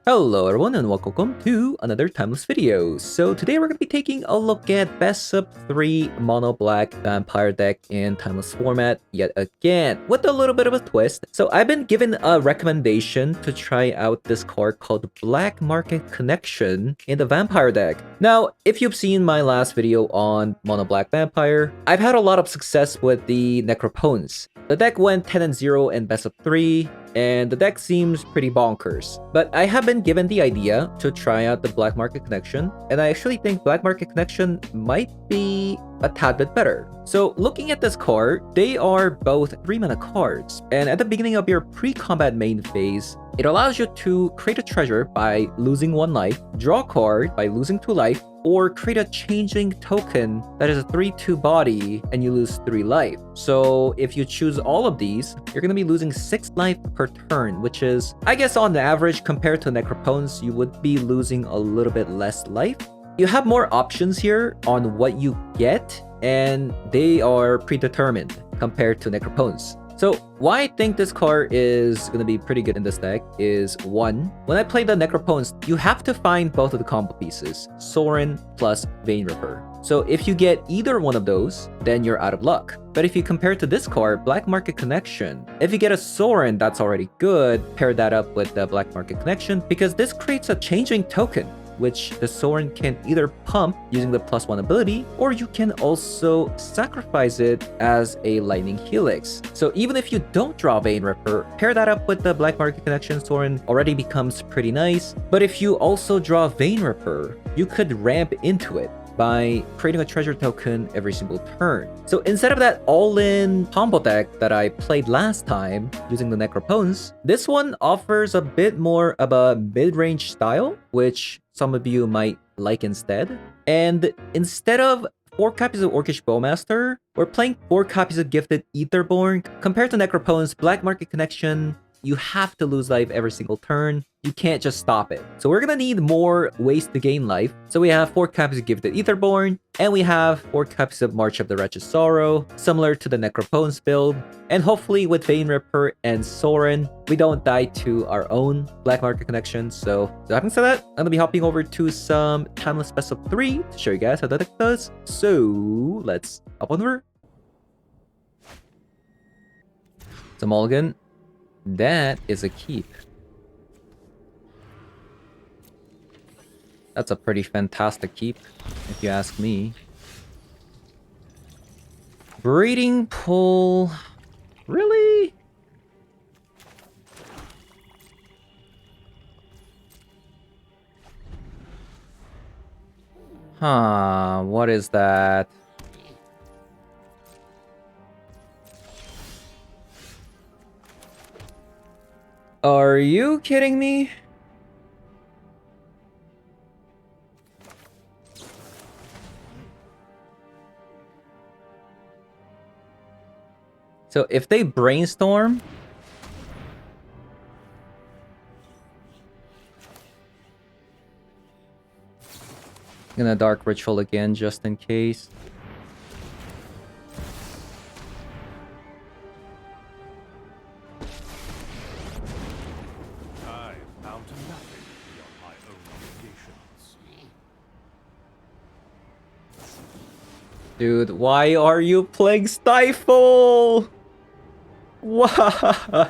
Hello everyone and welcome to another timeless video. So today we're going to be taking a look at best of 3 mono black vampire deck in timeless format yet again with a little bit of a twist. So I've been given a recommendation to try out this card called Black Market Connection in the vampire deck. Now if you've seen my last video on mono black vampire, I've had a lot of success with the Necropons. The deck went 10-0 in best of 3, and the deck seems pretty bonkers. But I have been given the idea to try out the Black Market Connection, and I actually think Black Market Connection might be a tad bit better. So looking at this card, they are both 3-mana cards, and at the beginning of your pre-combat main phase, it allows you to create a treasure by losing 1 life, draw a card by losing 2 life, or create a changing token that is a 3/2 body and you lose 3 life. So if you choose all of these, you're going to be losing 6 life per turn, which is, I guess on average, compared to Necropons, you would be losing a little bit less life. You have more options here on what you get, and they are predetermined compared to Necropons. So why I think this card is going to be pretty good in this deck is 1. When I play the Necropons, you have to find both of the combo pieces, Sorin plus Vein Ripper. So if you get either one of those, then you're out of luck. But if you compare to this card, Black Market Connection, if you get a Sorin, that's already good. Pair that up with the Black Market Connection because this creates a changing token, which the Sorin can either pump using the +1 ability, or you can also sacrifice it as a Lightning Helix. So even if you don't draw Vein Ripper, pair that up with the Black Market Connection, Sorin already becomes pretty nice. But if you also draw Vein Ripper, you could ramp into it by creating a treasure token every single turn. So instead of that all-in combo deck that I played last time using the Necropons, this one offers a bit more of a mid-range style, which some of you might like instead. And instead of 4 copies of Orcish Bowmaster, we're playing 4 copies of Gifted Aetherborn. Compared to Necropons, Black Market Connection, you have to lose life every single turn. You can't just stop it. So we're gonna need more ways to gain life. So we have 4 copies of Gifted Aetherborn, and we have 4 copies of March of the Wretched Sorrow, similar to the Necropons build. And hopefully with Vein Ripper and Sorin, we don't die to our own Black Market Connection. So having said that, I'm gonna be hopping over to some Timeless Best of 3 to show you guys how the deck does. So let's hop over. So mulligan. That is a keep. That's a pretty fantastic keep, if you ask me. Breeding Pool. Really? Huh, what is that? Are you kidding me? So if they brainstorm, I'm gonna Dark Ritual again just in case. Dude, why are you playing Stifle? Why?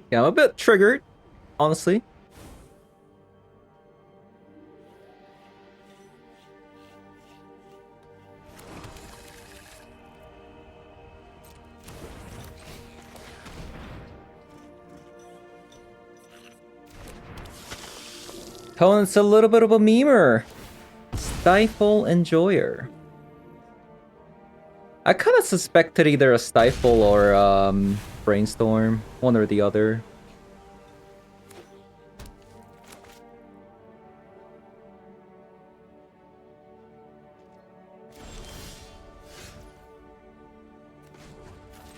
Yeah, I'm a bit triggered, honestly. Opponent's a little bit of a memer. Stifle Enjoyer. I kind of suspected either a Stifle or Brainstorm, one or the other.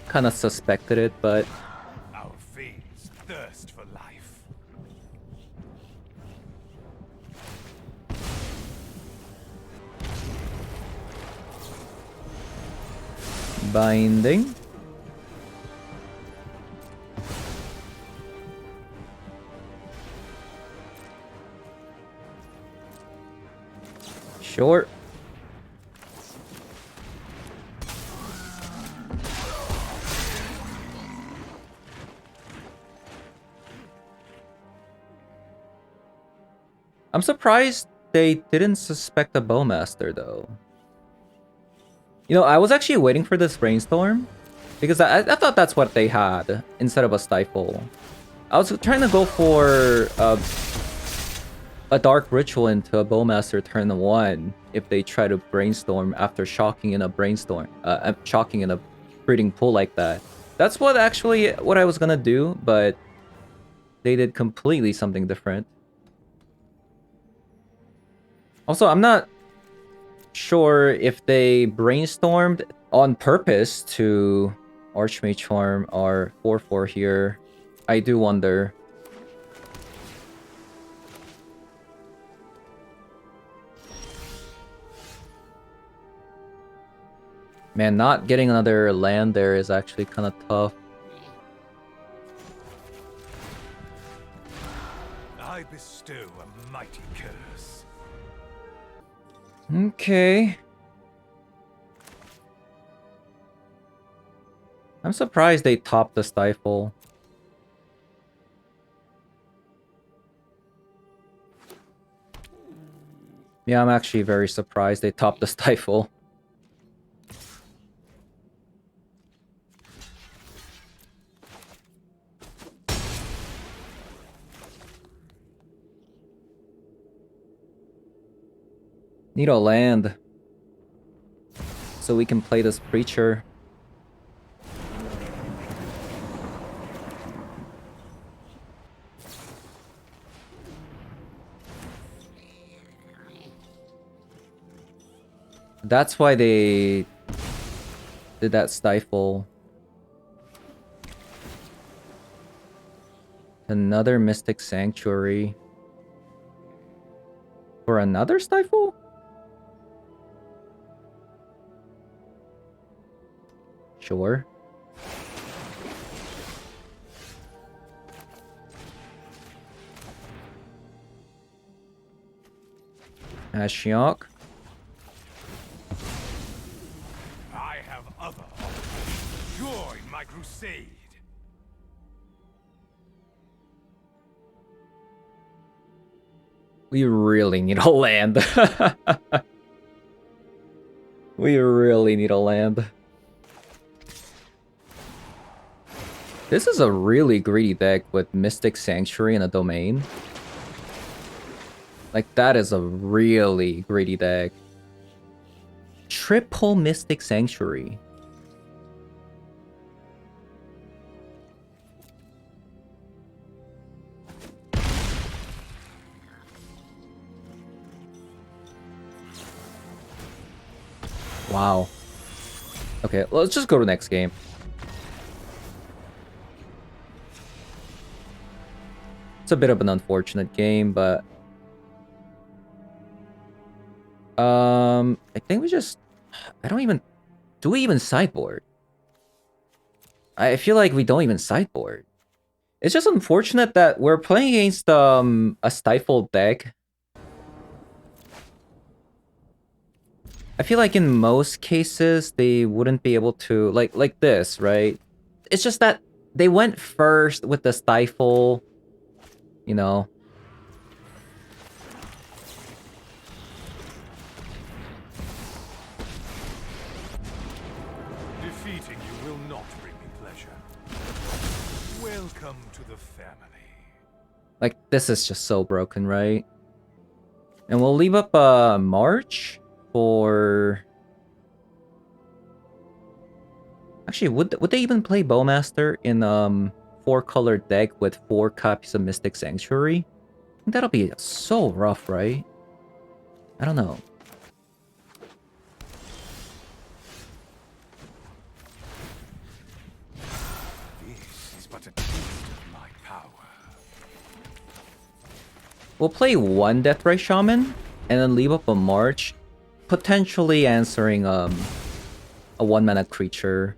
Kind of suspected it, but our fiends thirst for life. Binding. Sure. I'm surprised they didn't suspect a Bowmaster, though. You know, I was actually waiting for this Brainstorm, because I thought that's what they had, instead of a Stifle. I was trying to go for a Dark Ritual into a Bowmaster turn 1, if they try to Brainstorm after shocking in a Brainstorm, shocking in a Breeding Pool like that. That's what I was gonna do, but they did completely something different. Also, I'm not sure if they brainstormed on purpose to Archmage Charm or 4/4 here. I do wonder. Man, not getting another land there is actually kind of tough. I bestow a mighty curse. Okay. I'm surprised they topped the Stifle. Yeah, I'm actually very surprised they topped the Stifle. Need a land so we can play this Preacher. That's why they did that Stifle. Another Mystic Sanctuary. For another Stifle? Sure. Ashiok. I have other offers. Join my crusade. We really need a land. We really need a land. This is a really greedy deck with Mystic Sanctuary and a Domain. Like, that is a really greedy deck. Triple Mystic Sanctuary. Wow. Okay, let's just go to next game. It's a bit of an unfortunate game, but I think we just do we even sideboard? I feel like we don't even sideboard. It's just unfortunate that we're playing against a stifled deck. I feel like in most cases they wouldn't be able to like this, right? It's just that they went first with the stifle, you know. Defeating you will not bring me pleasure. Welcome to the family. Like, this is just so broken, right? And we'll leave up a March for... Actually, would they even play Bowmaster in 4-color deck with 4 copies of Mystic Sanctuary? I think that'll be so rough, right? I don't know. This is but a taste of my power. We'll play 1 Deathray Shaman, and then leave up a March, potentially answering a 1-mana creature.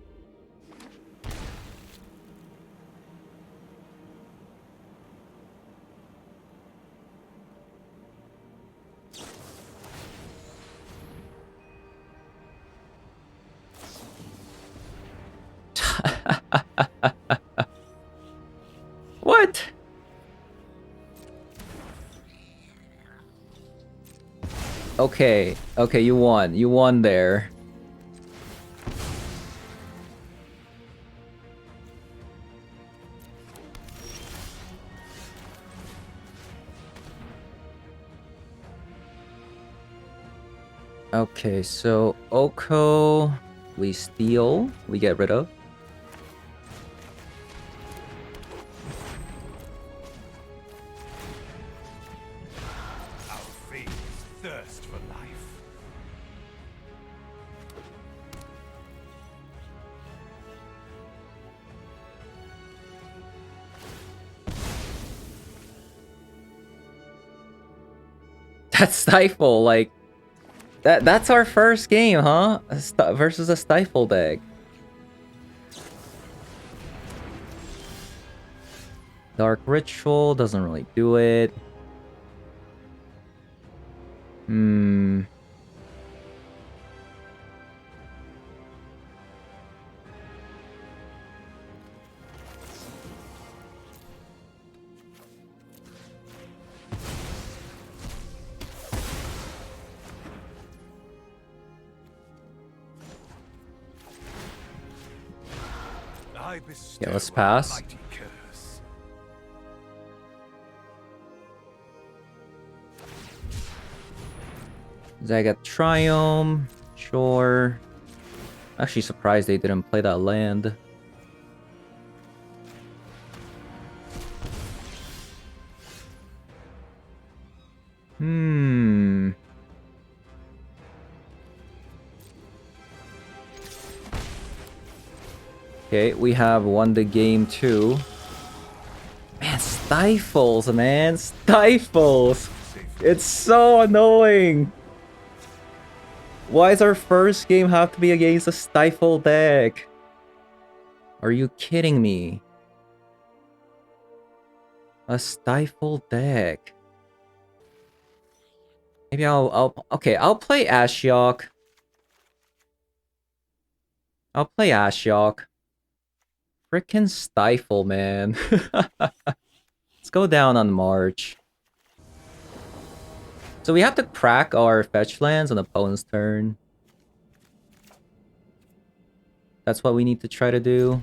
Okay, okay, you won. You won there. Okay, so Oko, we steal, we get rid of. Our fiends thirst for life. That's Stifle, like that's our first game, huh? Versus a Stifle deck. Dark Ritual doesn't really do it. Hmm. I bestow Yeah, let's a pass. mighty curse. Zagat Triumph, sure. Actually surprised they didn't play that land. Hmm. Okay, we have won the game too. Man, Stifles, man. Stifles. It's so annoying. Why does our first game have to be against a Stifle deck? Are you kidding me? A Stifle deck. Maybe okay, I'll play Ashiok. I'll play Ashiok. Frickin' Stifle, man. Let's go down on March. So we have to crack our fetch lands on opponent's turn. That's what we need to try to do.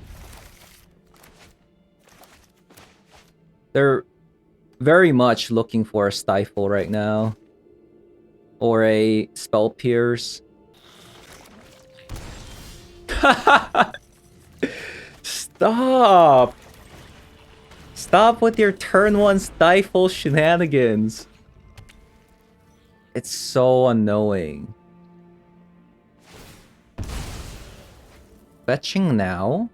They're very much looking for a Stifle right now. Or a Spell Pierce. Stop! Stop with your turn 1 Stifle shenanigans. It's so annoying. Fetching now?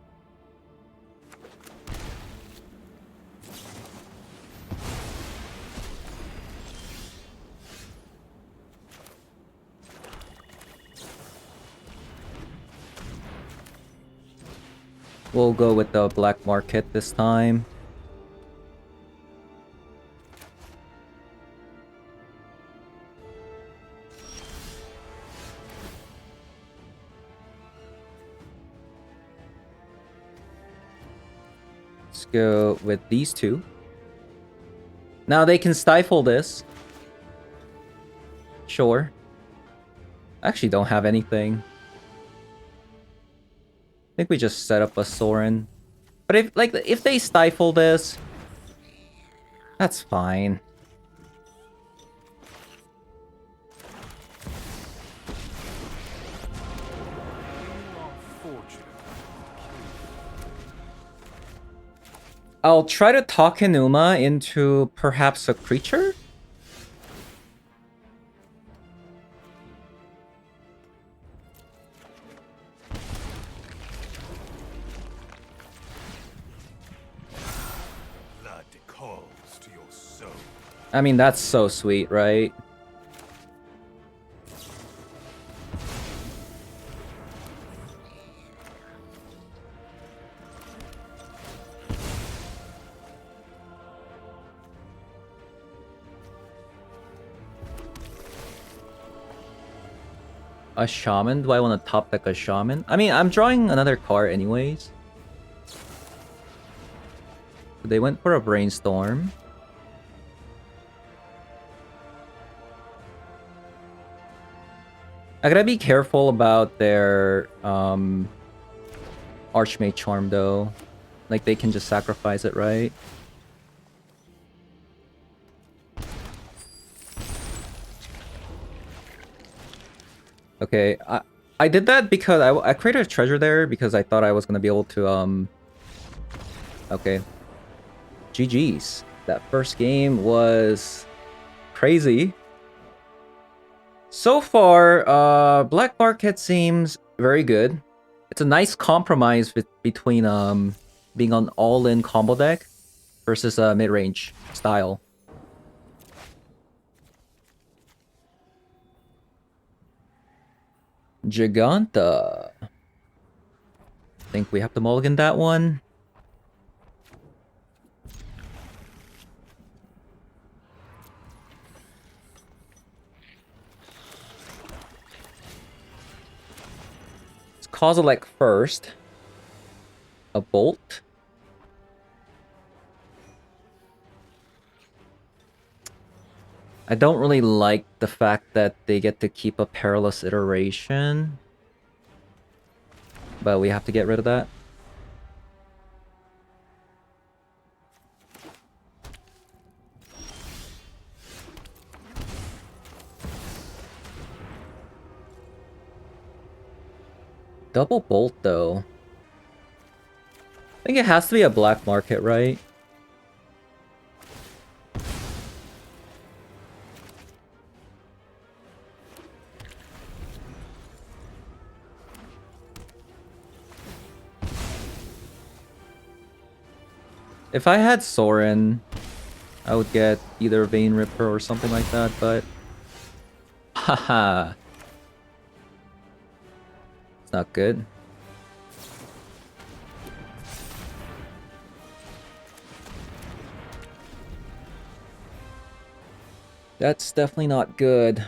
We'll go with the black market this time. Let's go with these two. Now they can stifle this. Sure. I actually don't have anything. I think we just set up a Sorin. But if they stifle this, that's fine. I'll try to talk Hinuma into perhaps a creature? Blood calls to your soul. I mean, that's so sweet, right? A shaman? Do I want to top deck a shaman? I mean, I'm drawing another card anyways. They went for a brainstorm. I gotta be careful about their Archmage Charm though. Like they can just sacrifice it, right? Okay, I did that because I created a treasure there because I thought I was gonna be able to okay. GG's. That first game was crazy. So far, Black Market seems very good. It's a nice compromise between being an all-in combo deck versus a mid-range style. Giganta. Think we have to mulligan that one. Let's Kozilek first. A bolt. I don't really like the fact that they get to keep a perilous iteration. But we have to get rid of that. Double bolt though. I think it has to be a black market, right? If I had Sorin, I would get either Vein Ripper or something like that, but... Haha. It's not good. That's definitely not good.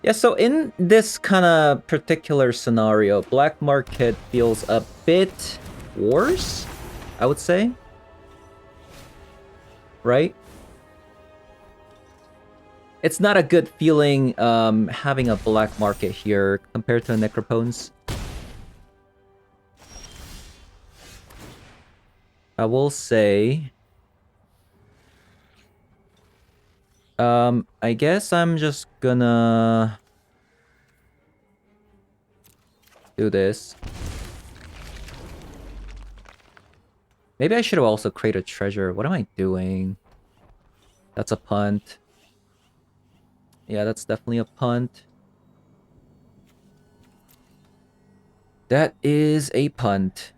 Yeah, so in this kind of particular scenario, Black Market feels a bit worse, I would say. Right? It's not a good feeling having a Black Market here compared to a Necropones. I will say... I guess I'm just gonna... do this. Maybe I should have also created a treasure. What am I doing? That's a punt. Yeah, that's definitely a punt. That is a punt.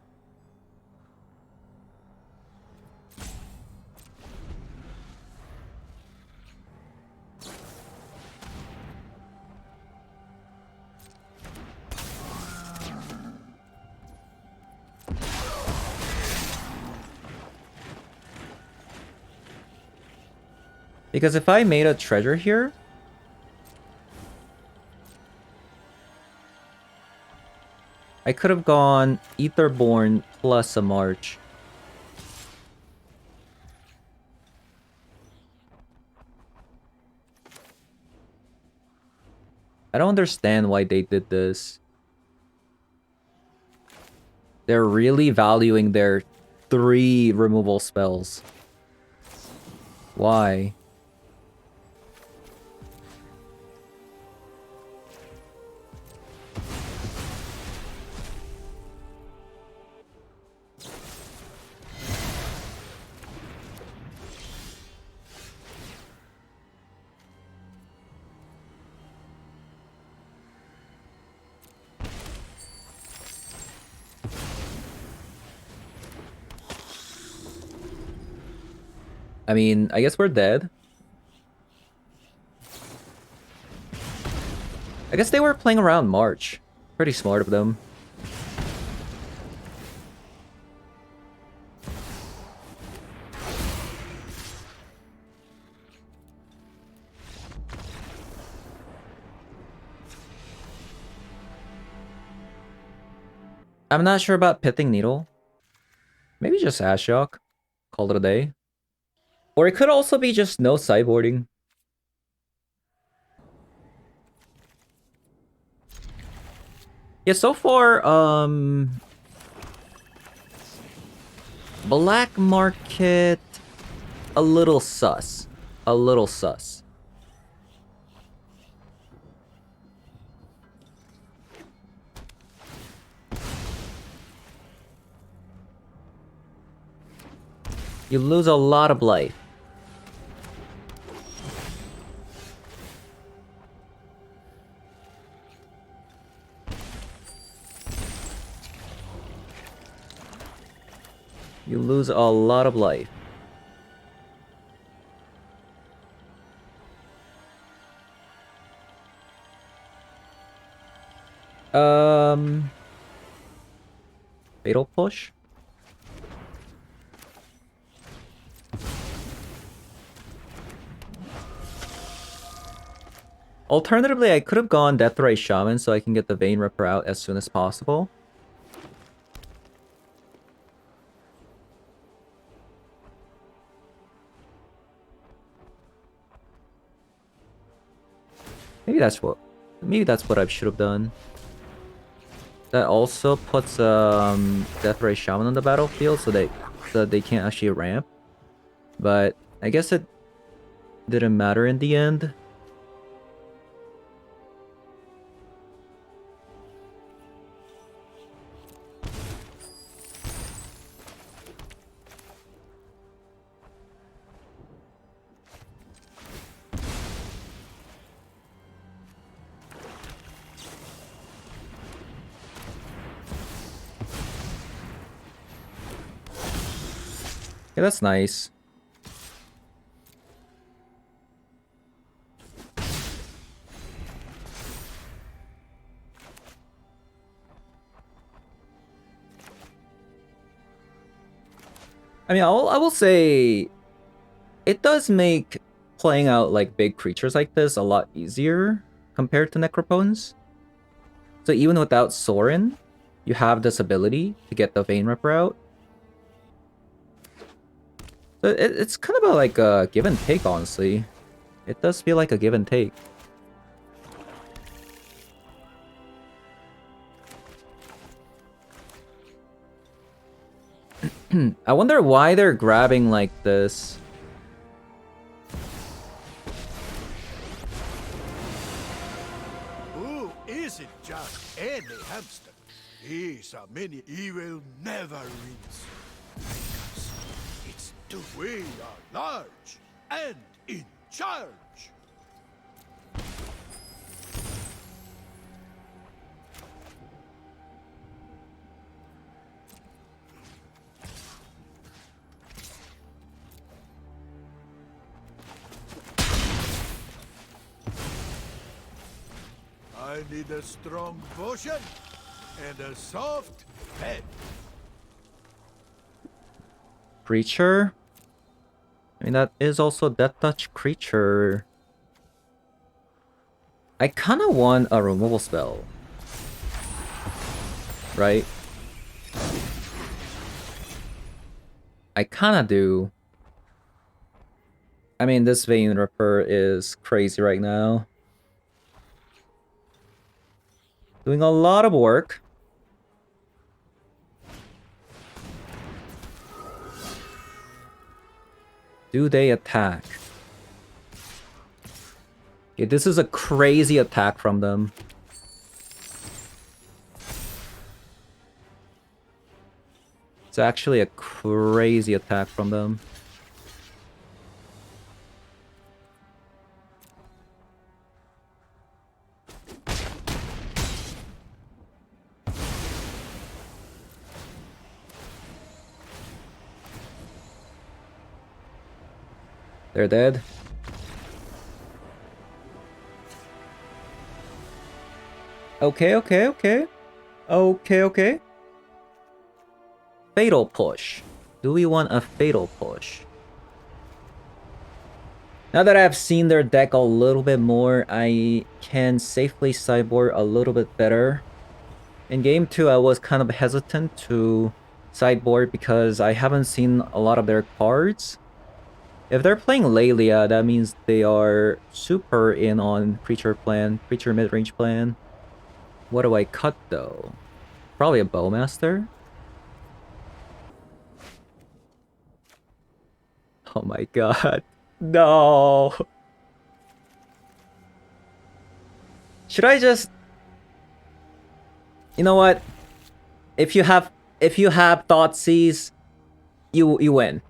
Because if I made a treasure here... I could have gone Etherborn plus a March. I don't understand why they did this. They're really valuing their 3 removal spells. Why? I mean, I guess we're dead. I guess they were playing around March. Pretty smart of them. I'm not sure about Pithing Needle. Maybe just Ashiok. Call it a day. Or it could also be just no sideboarding. Yeah, so far, black market, a little sus. A little sus. You lose a lot of life. You lose a lot of life. Fatal push? Alternatively, I could have gone Deathray Shaman so I can get the Vein Ripper out as soon as possible. Maybe that's what I should have done. That also puts Deathray Shaman on the battlefield so they can't actually ramp. But I guess it didn't matter in the end. Yeah, that's nice. I mean, I will say it does make playing out like big creatures like this a lot easier compared to Necropons. So even without Sorin, you have this ability to get the Vein Ripper out. So it's kind of like a give and take, honestly. It does feel like a give and take. I wonder why they're grabbing like this. Who isn't just any hamster? He's a mini. He will never rinse. Because it's we are large and in charge. I need a strong potion and a soft bed. Creature? I mean, that is also Death Touch creature. I kind of want a removal spell. Right? I kind of do. I mean, this Vein Ripper is crazy right now. Doing a lot of work. Do they attack? Okay, this is a crazy attack from them. It's actually a crazy attack from them. They're dead. Okay, okay, okay. Okay, okay. Fatal push. Do we want a fatal push? Now that I've seen their deck a little bit more, I can safely sideboard a little bit better. In game 2, I was kind of hesitant to sideboard because I haven't seen a lot of their cards. If they're playing Lelia, that means they are super in on creature plan, creature mid-range plan. What do I cut though? Probably a Bowmaster. Oh my god. No. Should I just... You know what? If you have Thoughtseize, you win.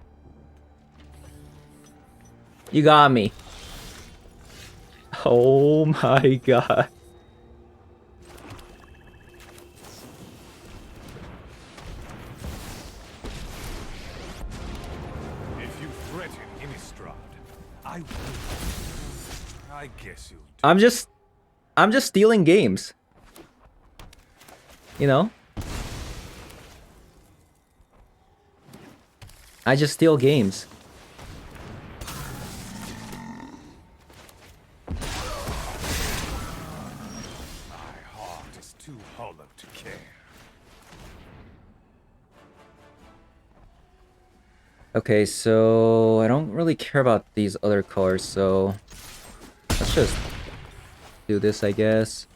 You got me. Oh my god. If you threaten Innistrad, I will. I guess you'll do. I'm just stealing games. You know? I just steal games. My heart is too hollow to care. Okay, so I don't really care about these other cards, so let's just do this, I guess.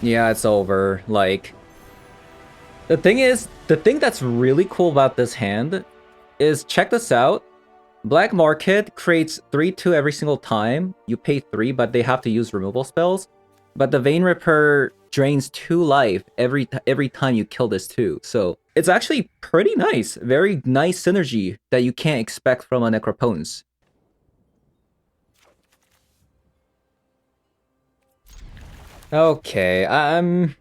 Yeah, it's over. Like, the thing that's really cool about this hand is, check this out. Black Market creates 3/2 every single time. You pay 3, but they have to use removal spells. But the Vein Ripper drains 2 life every time you kill this too. So it's actually pretty nice. Very nice synergy that you can't expect from a Necropotence. Okay, I'm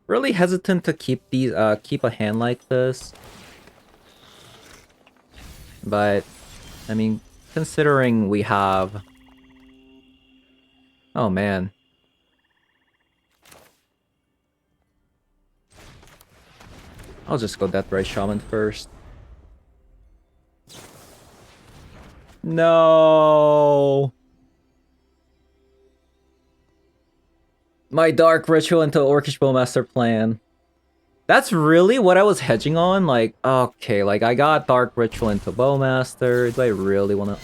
really hesitant to keep these keep a hand like this. But I mean, considering we have... Oh man. I'll just go Deathray Shaman first. No. My Dark Ritual into Orcish Bowmaster plan. That's really what I was hedging on. Like, okay, like I got Dark Ritual into Bowmaster. Do I really want to...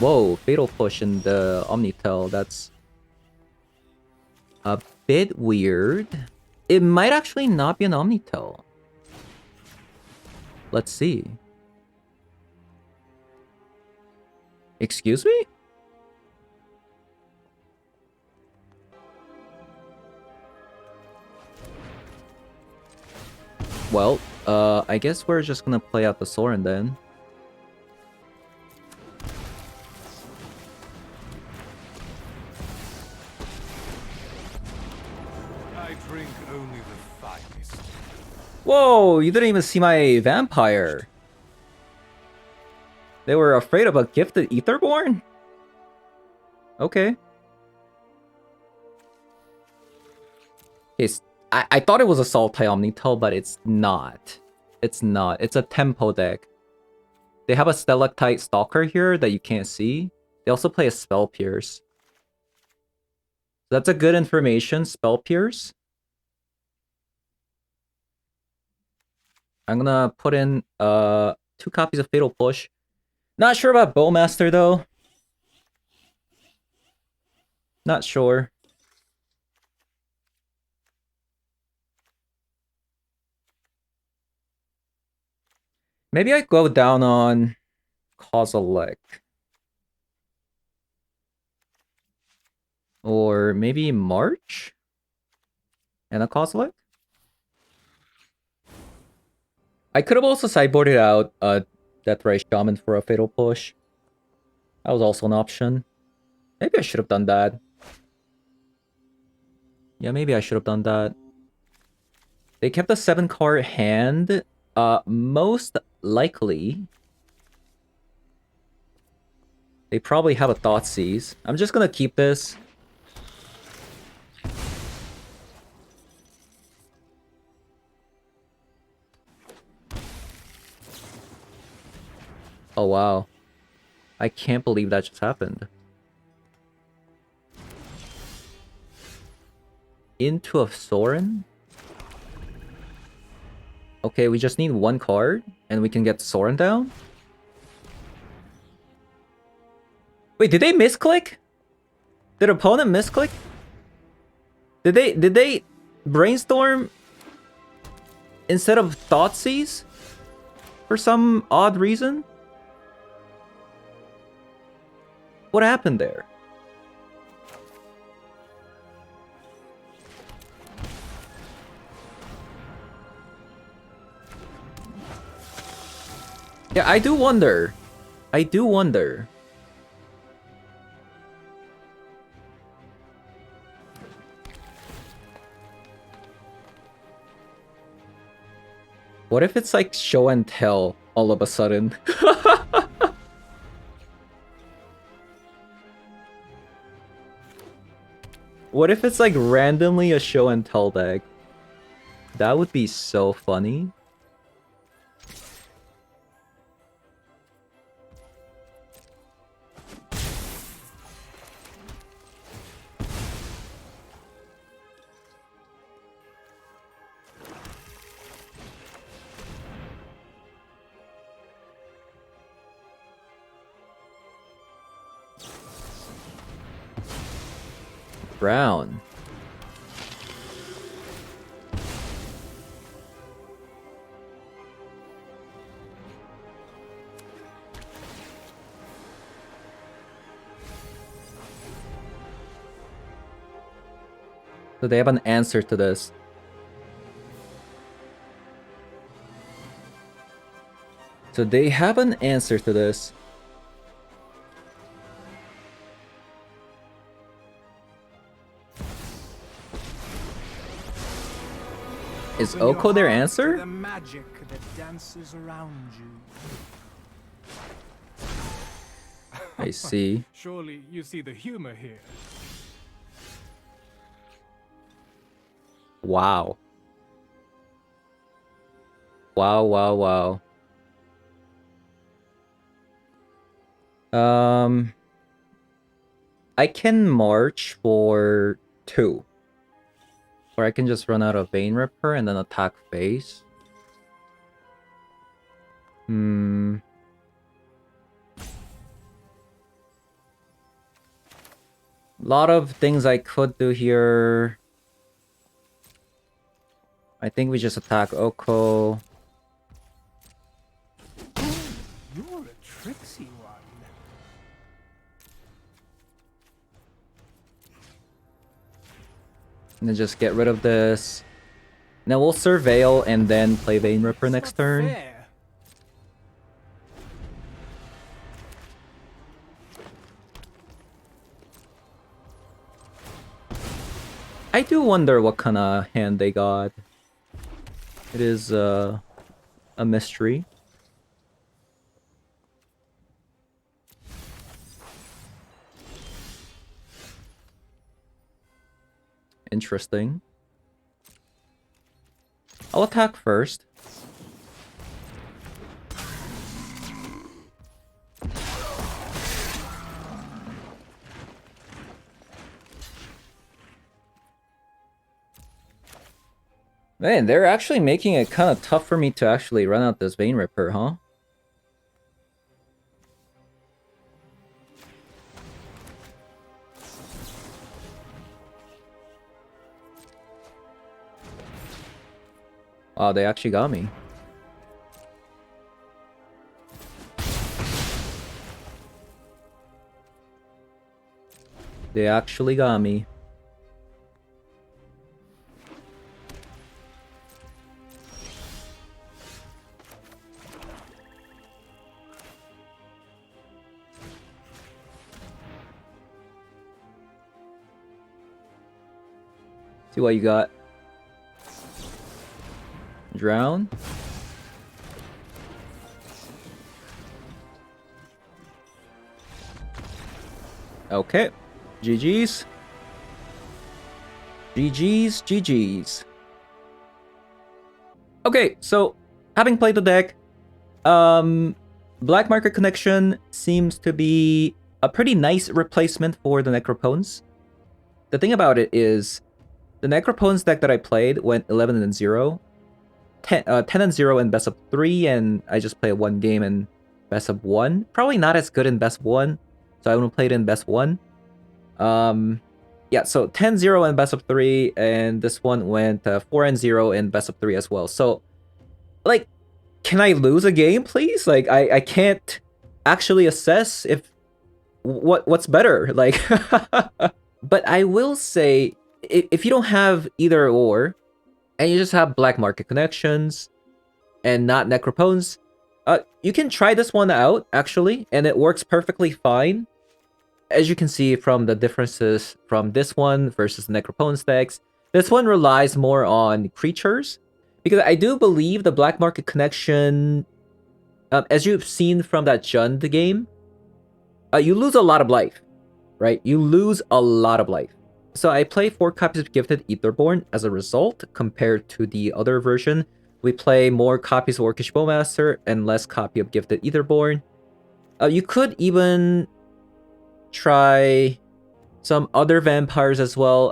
Whoa, Fatal Push in the Omnitel. That's a bit weird. It might actually not be an Omnitel. Let's see. Excuse me? Well, I guess we're just gonna play out the Sorin then. I drink only the finest. Whoa, you didn't even see my vampire. They were afraid of a gifted Etherborn? Okay. I thought it was a Sultai Omnitel, but it's not. It's not. It's a tempo deck. They have a Stalactite Stalker here that you can't see. They also play a Spell Pierce. That's a good information, Spell Pierce. I'm gonna put in 2 copies of Fatal Push. Not sure about Bowmaster though. Not sure. Maybe I go down on Kozilek. Or maybe March? And a Kozilek? I could have also sideboarded out Deathray Shaman for a Fatal Push. That was also an option. Maybe I should have done that. Yeah, maybe I should have done that. They kept a 7-card hand. Most likely... They probably have a Thoughtseize. I'm just gonna keep this. Oh wow. I can't believe that just happened. Into a Sorin? Okay, we just need 1 card, and we can get Sorin down? Wait, did they misclick? Did opponent misclick? Did they brainstorm instead of Thoughtseize for some odd reason? What happened there? Yeah, I do wonder. I do wonder. What if it's like show and tell all of a sudden? What if it's like randomly a show and tell deck? That would be so funny. Brown. So they have an answer to this. So they have an answer to this. Is Oko their answer? The magic that dances around you. I see. Surely you see the humor here. Wow. Wow, wow, wow. I can march for 2. Or I can just run out of Vein Ripper and then attack face. Lot of things I could do here. I think we just attack Oko. You're a tricksy one. And then just get rid of this. Now we'll Surveil and then play Vein Ripper next turn. Fair. I do wonder what kind of hand they got. It is a mystery. Interesting. I'll attack first. Man, they're actually making it kind of tough for me to actually run out this Vein Ripper, huh? Wow, they actually got me. They actually got me. See what you got. Drown. Okay. GG's. GG's. GG's. Okay, so having played the deck, Black Market Connection seems to be a pretty nice replacement for the Necropones. The thing about it is, the Necropones deck that I played went 11-0, 10-0 in best of 3, and I just played one game in best of 1. Probably not as good in best 1, so I wouldn't play it in best 1. Yeah, so 10-0 in best of 3, and this one went 4-0 in best of 3 as well. So, like, can I lose a game, please? Like, I can't actually assess if what's better. Like, but I will say, if you don't have either or, and you just have black market connections and not necropones, you can try this one out actually, and it works perfectly fine. As you can see from the differences from this one versus the necropones decks, this one relies more on creatures, because I do believe the black market connection, as you've seen from that Jund game, you lose a lot of life, right? You lose a lot of life. So I play 4 copies of Gifted Etherborn as a result, compared to the other version. We play more copies of Orcish Bowmaster and less copy of Gifted Etherborn. You could even try some other vampires as well.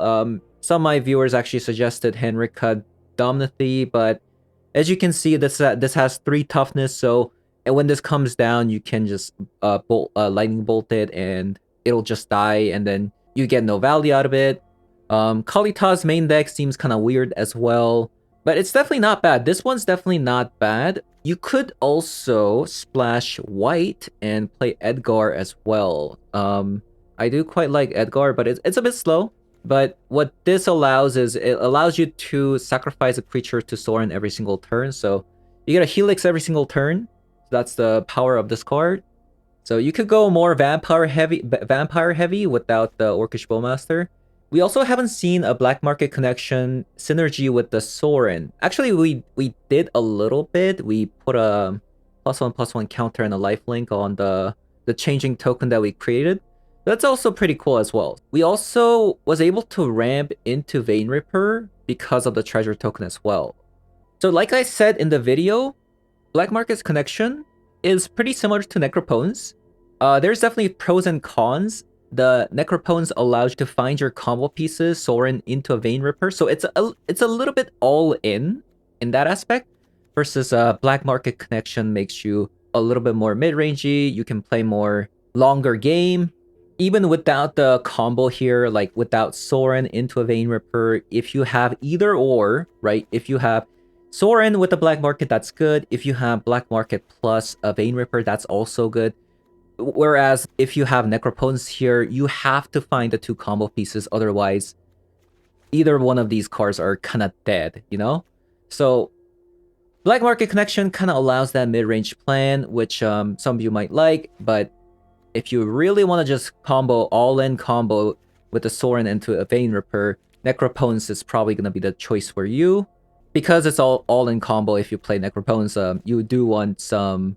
Some of my viewers actually suggested Henrika Domnathy, but as you can see, this has 3 toughness, so and when this comes down, you can just lightning bolt it, and it'll just die, and then you get no value out of it. Kalita's main deck seems kind of weird as well, but it's definitely not bad. This one's definitely not bad. You could also splash white and play Edgar as well. I do quite like Edgar, but it's a bit slow. But what this allows is, it allows you to sacrifice a creature to Sorin every single turn. So you get a Helix every single turn. That's the power of this card. So you could go more vampire heavy without the Orcish Bowmaster. We also haven't seen a black market connection synergy with the Sorin. Actually, we did a little bit. We put a +1/+1 counter and a lifelink on the changing token that we created. That's also pretty cool as well. We also was able to ramp into Vein Ripper because of the treasure token as well. So like I said in the video, black market's connection is pretty similar to Necropones. There's definitely pros and cons. The Necropones allows you to find your combo pieces, Sorin, into a Vein Ripper, so it's a little bit all in that aspect, versus Black Market Connection makes you a little bit more mid-rangey. You can play more longer game, even without the combo here, like without Sorin into a Vein Ripper. If you have either or, right? If you have Sorin with the Black Market, that's good. If you have Black Market plus a Vein Ripper, that's also good. Whereas if you have Necropones here, you have to find the 2 combo pieces, otherwise either one of these cards are kind of dead, you know? So Black Market Connection kind of allows that mid-range plan, which some of you might like, but if you really want to just combo, all-in combo with the Sorin into a Vein Ripper, Necropones is probably going to be the choice for you. Because it's all-in combo, if you play Necropones, you do want some...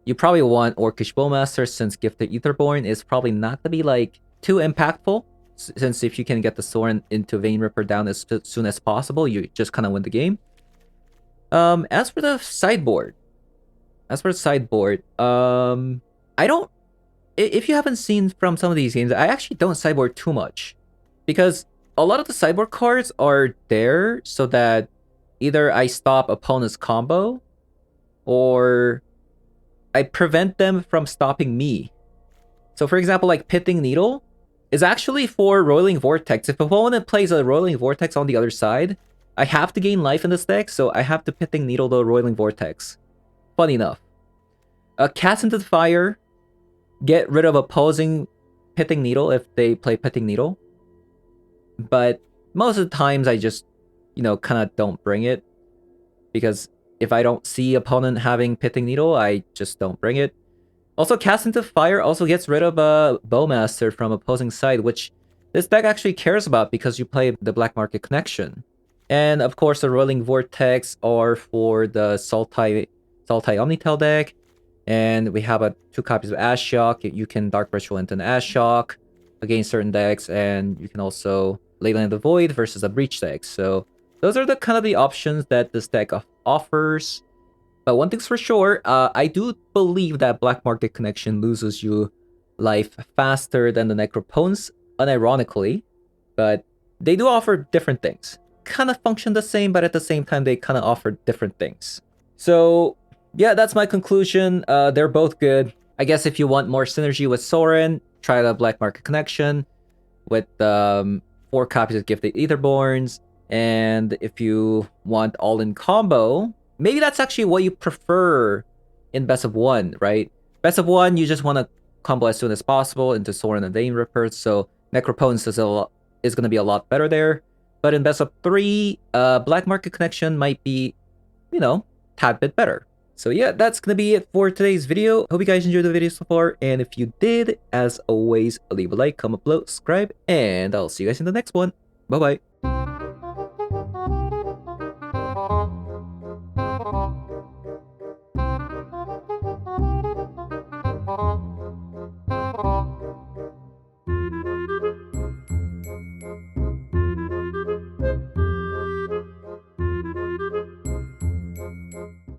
You probably want Orcish Bowmaster, since Gifted Etherborn is probably not going to be like too impactful, since if you can get the Sorin into Vein Ripper down as soon as possible, you just kind of win the game. As for the sideboard, I don't... If you haven't seen from some of these games, I actually don't sideboard too much, because a lot of the sideboard cards are there so that either I stop opponent's combo, or I prevent them from stopping me. So for example, like Pitting Needle is actually for Roiling Vortex. If opponent plays a Roiling Vortex on the other side, I have to gain life in this deck, so I have to Pitting Needle the Roiling Vortex. Funny enough. Cast into the Fire, get rid of opposing Pitting Needle if they play Pitting Needle. But most of the times I just, you know, kind of don't bring it, because if I don't see opponent having Pitting Needle, I just don't bring it. Also, Cast into Fire also gets rid of a Bowmaster from opposing side, which this deck actually cares about because you play the Black Market Connection. And of course, the Roiling Vortex are for the Sultai Omnitel deck. And we have 2 copies of Ashiok. You can Dark Ritual into an Ashiok against certain decks, and you can also Leyline the Void versus a Breach deck. So those are the kind of the options that this deck offers. But one thing's for sure, I do believe that Black Market Connection loses you life faster than the Necropones, unironically. But they do offer different things. Kind of function the same, but at the same time, they kind of offer different things. So yeah, that's my conclusion. They're both good. I guess if you want more synergy with Sorin, try the Black Market Connection. with 4 copies of Gifted Aetherborns. And if you want all-in combo, maybe that's actually what you prefer in Best of 1, right? Best of 1, you just want to combo as soon as possible into Soren and Vein Rippers, so Necropotence is going to be a lot better there. But in Best of 3, Black Market Connection might be, you know, tad bit better. So yeah, that's going to be it for today's video. Hope you guys enjoyed the video so far, and if you did, as always, leave a like, comment below, subscribe, and I'll see you guys in the next one. Bye-bye.